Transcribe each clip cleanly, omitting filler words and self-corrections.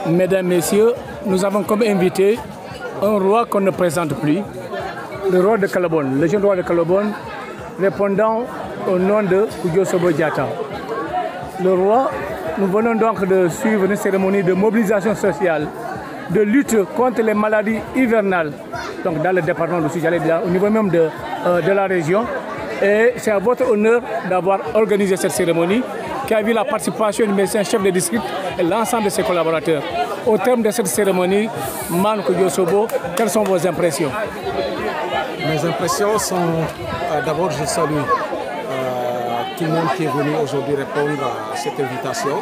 Mesdames, Messieurs, nous avons comme invité un roi qu'on ne présente plus, le roi de Calabone, le jeune roi de Calabone, répondant au nom de Koudio Sobo Diatta. Le roi, nous venons donc de suivre une cérémonie de mobilisation sociale, de lutte contre les maladies hivernales, donc dans le département de Sud-Jalais, au niveau même de la région. Et c'est à votre honneur d'avoir organisé cette cérémonie qui a vu la participation du médecin chef de district et l'ensemble de ses collaborateurs. Au terme de cette cérémonie, Man Koudio Sobo, quelles sont vos impressions? Mes impressions sont, d'abord je salue tout le monde qui est venu aujourd'hui répondre à cette invitation.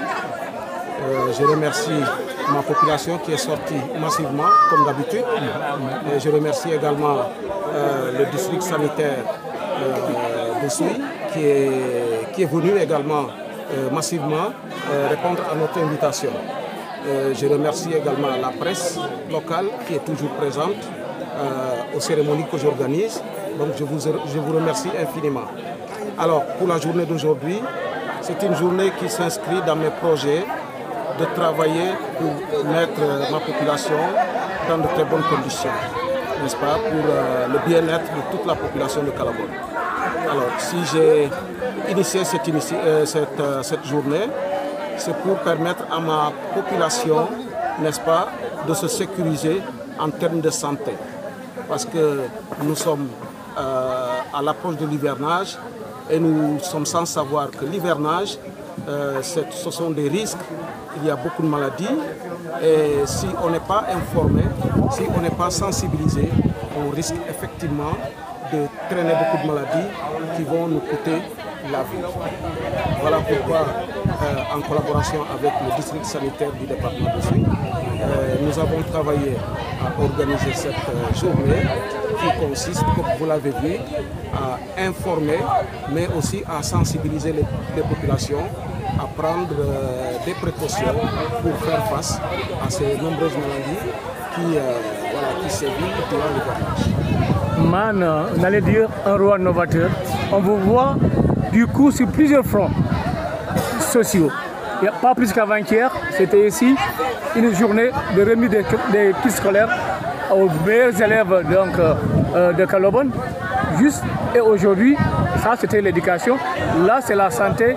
Je remercie ma population qui est sortie massivement, comme d'habitude. Je remercie également le district sanitaire de Souy qui est venu également massivement répondre à notre invitation. Je remercie également la presse locale qui est toujours présente aux cérémonies que j'organise. Donc je vous remercie infiniment. Alors pour la journée d'aujourd'hui, c'est une journée qui s'inscrit dans mes projets de travailler pour mettre ma population dans de très bonnes conditions, n'est-ce pas, pour le bien-être de toute la population de Calabone. Alors si j'ai initié cette journée, c'est pour permettre à ma population, n'est-ce pas, de se sécuriser en termes de santé. Parce que nous sommes à l'approche de l'hivernage et nous sommes sans savoir que l'hivernage, ce sont des risques, il y a beaucoup de maladies et si on n'est pas informé, si on n'est pas sensibilisé, on risque effectivement de traîner beaucoup de maladies qui vont nous coûter la vie. Voilà pourquoi, en collaboration avec le district sanitaire du département de Souy, nous avons travaillé à organiser cette journée qui consiste, comme vous l'avez vu, à informer, mais aussi à sensibiliser les populations, à prendre des précautions pour faire face à ces nombreuses maladies qui sévissent durant l'hivernage. Man, on allait dire un roi novateur. On vous voit du coup sur plusieurs fronts sociaux. Il n'y a pas plus qu'avant-hier, c'était ici une journée de remise des kits scolaires aux meilleurs élèves donc, de Calabone. Juste, et aujourd'hui, ça c'était l'éducation. Là, c'est la santé.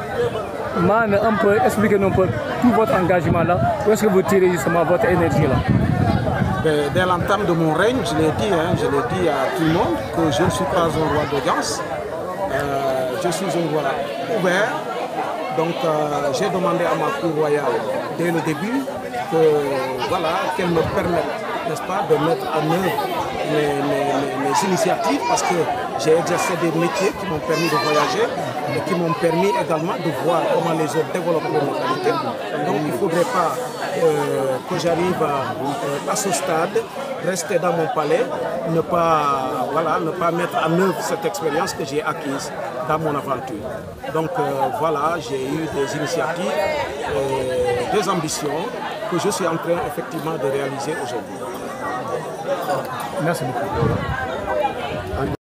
Man, on peut expliquer un peu tout votre engagement là. Où est-ce que vous tirez justement votre énergie là? Dès l'entame de mon règne, je l'ai dit à tout le monde que je ne suis pas un roi d'audience. Je suis un roi ouvert. Donc j'ai demandé à ma cour royale dès le début qu'elle me permette, n'est-ce pas, de mettre en œuvre mes initiatives parce que j'ai exercé des métiers qui m'ont permis de voyager et qui m'ont permis également de voir comment les autres développent leur localité. Donc il ne faudrait pas que j'arrive à ce stade, rester dans mon palais, ne pas mettre en œuvre cette expérience que j'ai acquise dans mon aventure. Donc voilà, j'ai eu des initiatives, des ambitions que je suis en train effectivement de réaliser aujourd'hui. Merci beaucoup.